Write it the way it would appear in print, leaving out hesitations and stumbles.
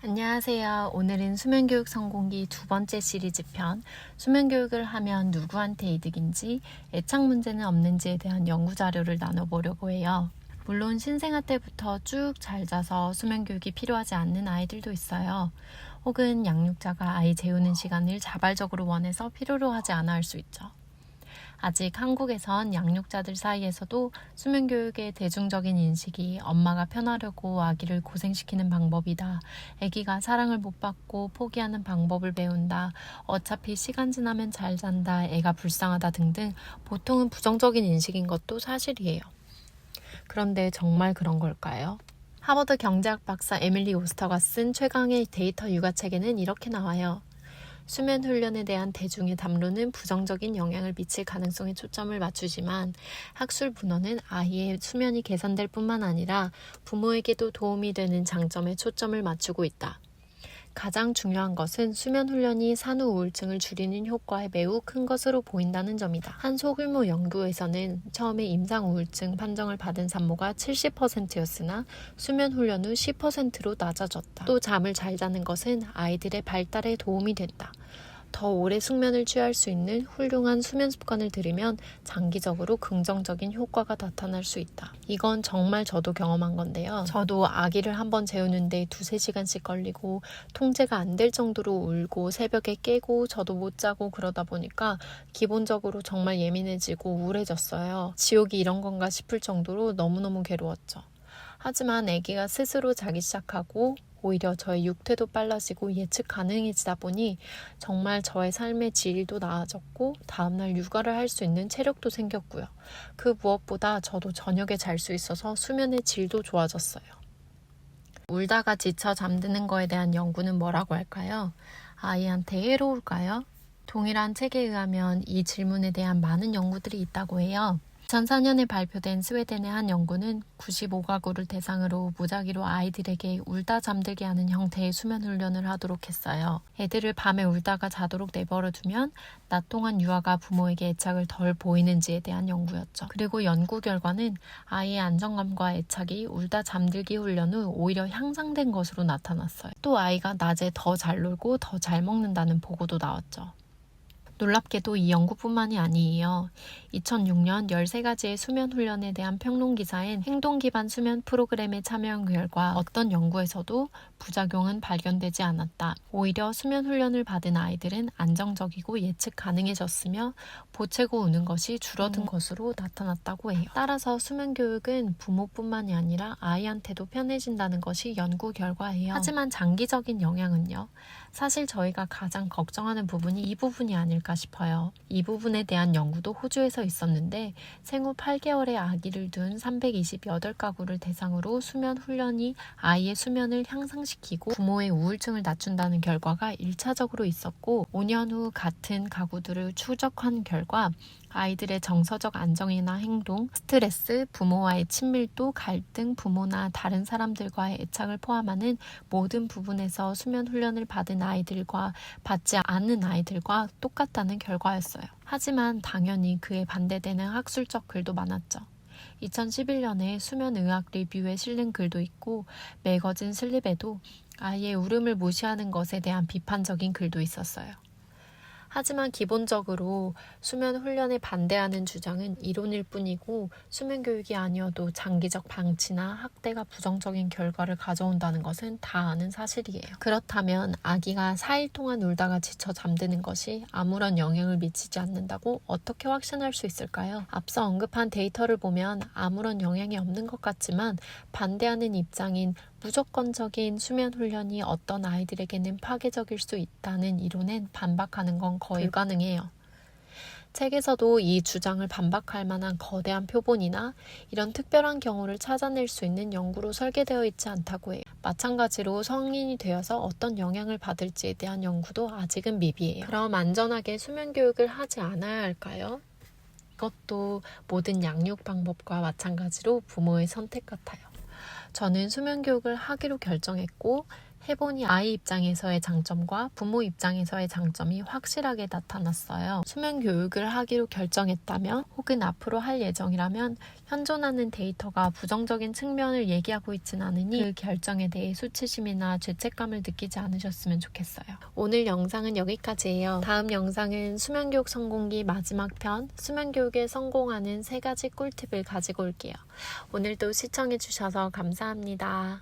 안녕하세요. 오늘은 수면교육 성공기 두 번째 시리즈 편, 수면교육을 하면 누구한테 이득인지, 애착 문제는 없는지에 대한 연구자료를 나눠보려고 해요. 물론 신생아 때부터 쭉 잘 자서 수면교육이 필요하지 않는 아이들도 있어요. 혹은 양육자가 아이 재우는 시간을 자발적으로 원해서 필요로 하지 않아 할 수 있죠. 아직 한국에선 양육자들 사이에서도 수면교육의 대중적인 인식이 엄마가 편하려고 아기를 고생시키는 방법이다. 아기가 사랑을 못 받고 포기하는 방법을 배운다. 어차피 시간 지나면 잘 잔다. 애가 불쌍하다 등등 보통은 부정적인 인식인 것도 사실이에요. 그런데 정말 그런 걸까요? 하버드 경제학 박사 에밀리 오스터가 쓴 최강의 데이터 육아책에는 이렇게 나와요. 수면 훈련에 대한 대중의 담론은 부정적인 영향을 미칠 가능성에 초점을 맞추지만 학술 분원은 아이의 수면이 개선될 뿐만 아니라 부모에게도 도움이 되는 장점에 초점을 맞추고 있다. 가장 중요한 것은 수면 훈련이 산후 우울증을 줄이는 효과에 매우 큰 것으로 보인다는 점이다. 한 소규모 연구에서는 처음에 임상 우울증 판정을 받은 산모가 70%였으나 수면 훈련 후 10%로 낮아졌다. 또 잠을 잘 자는 것은 아이들의 발달에 도움이 된다. 더 오래 숙면을 취할 수 있는 훌륭한 수면 습관을 들이면 장기적으로 긍정적인 효과가 나타날 수 있다. 이건 정말 저도 경험한 건데요. 저도 아기를 한번 재우는데 2-3시간씩 걸리고 통제가 안 될 정도로 울고 새벽에 깨고 저도 못 자고 그러다 보니까 기본적으로 정말 예민해지고 우울해졌어요. 지옥이 이런 건가 싶을 정도로 너무너무 괴로웠죠. 하지만 아기가 스스로 자기 시작하고 오히려 저의 육퇴도 빨라지고 예측 가능해지다 보니 정말 저의 삶의 질도 나아졌고 다음날 육아를 할 수 있는 체력도 생겼고요. 그 무엇보다 저도 저녁에 잘 수 있어서 수면의 질도 좋아졌어요. 울다가 지쳐 잠드는 거에 대한 연구는 뭐라고 할까요? 아이한테 해로울까요? 동일한 책에 의하면 이 질문에 대한 많은 연구들이 있다고 해요. 2004년에 발표된 스웨덴의 한 연구는 95가구를 대상으로 무작위로 아이들에게 울다 잠들게 하는 형태의 수면 훈련을 하도록 했어요. 애들을 밤에 울다가 자도록 내버려두면 낮 동안 유아가 부모에게 애착을 덜 보이는지에 대한 연구였죠. 그리고 연구 결과는 아이의 안정감과 애착이 울다 잠들기 훈련 후 오히려 향상된 것으로 나타났어요. 또 아이가 낮에 더 잘 놀고 더 잘 먹는다는 보고도 나왔죠. 놀랍게도 이 연구뿐만이 아니에요. 2006년 13가지의 수면 훈련에 대한 평론 기사엔 행동 기반 수면 프로그램에 참여한 결과 어떤 연구에서도 부작용은 발견되지 않았다. 오히려 수면 훈련을 받은 아이들은 안정적이고 예측 가능해졌으며 보채고 우는 것이 줄어든 것으로 나타났다고 해요. 따라서 수면 교육은 부모뿐만이 아니라 아이한테도 편해진다는 것이 연구 결과예요. 하지만 장기적인 영향은요? 사실 저희가 가장 걱정하는 부분이 이 부분이 아닐까 싶어요. 이 부분에 대한 연구도 호주에서 있었는데 생후 8개월의 아기를 둔 328가구를 대상으로 수면 훈련이 아이의 수면을 향상시키고 부모의 우울증을 낮춘다는 결과가 1차적으로 있었고 5년 후 같은 가구들을 추적한 결과 아이들의 정서적 안정이나 행동, 스트레스, 부모와의 친밀도, 갈등, 부모나 다른 사람들과의 애착을 포함하는 모든 부분에서 수면 훈련을 받은 아이들과 받지 않은 아이들과 똑같다는 결과였어요. 하지만 당연히 그에 반대되는 학술적 글도 많았죠. 2011년에 수면의학 리뷰에 실린 글도 있고 매거진 슬립에도 아이의 울음을 무시하는 것에 대한 비판적인 글도 있었어요. 하지만 기본적으로 수면 훈련에 반대하는 주장은 이론일 뿐이고 수면 교육이 아니어도 장기적 방치나 학대가 부정적인 결과를 가져온다는 것은 다 아는 사실이에요. 그렇다면 아기가 4일 동안 울다가 지쳐 잠드는 것이 아무런 영향을 미치지 않는다고 어떻게 확신할 수 있을까요? 앞서 언급한 데이터를 보면 아무런 영향이 없는 것 같지만 반대하는 입장인 무조건적인 수면 훈련이 어떤 아이들에게는 파괴적일 수 있다는 이론엔 반박하는 건 거의 불가능해요. 책에서도 이 주장을 반박할 만한 거대한 표본이나 이런 특별한 경우를 찾아낼 수 있는 연구로 설계되어 있지 않다고 해요. 마찬가지로 성인이 되어서 어떤 영향을 받을지에 대한 연구도 아직은 미비해요. 그럼 안전하게 수면 교육을 하지 않아야 할까요? 이것도 모든 양육 방법과 마찬가지로 부모의 선택 같아요. 저는 수면 교육을 하기로 결정했고 해보니 아이 입장에서의 장점과 부모 입장에서의 장점이 확실하게 나타났어요. 수면 교육을 하기로 결정했다면 혹은 앞으로 할 예정이라면 현존하는 데이터가 부정적인 측면을 얘기하고 있진 않으니 그 결정에 대해 수치심이나 죄책감을 느끼지 않으셨으면 좋겠어요. 오늘 영상은 여기까지예요. 다음 영상은 수면교육 성공기 마지막 편 수면교육에 성공하는 3가지 꿀팁을 가지고 올게요. 오늘도 시청해주셔서 감사합니다.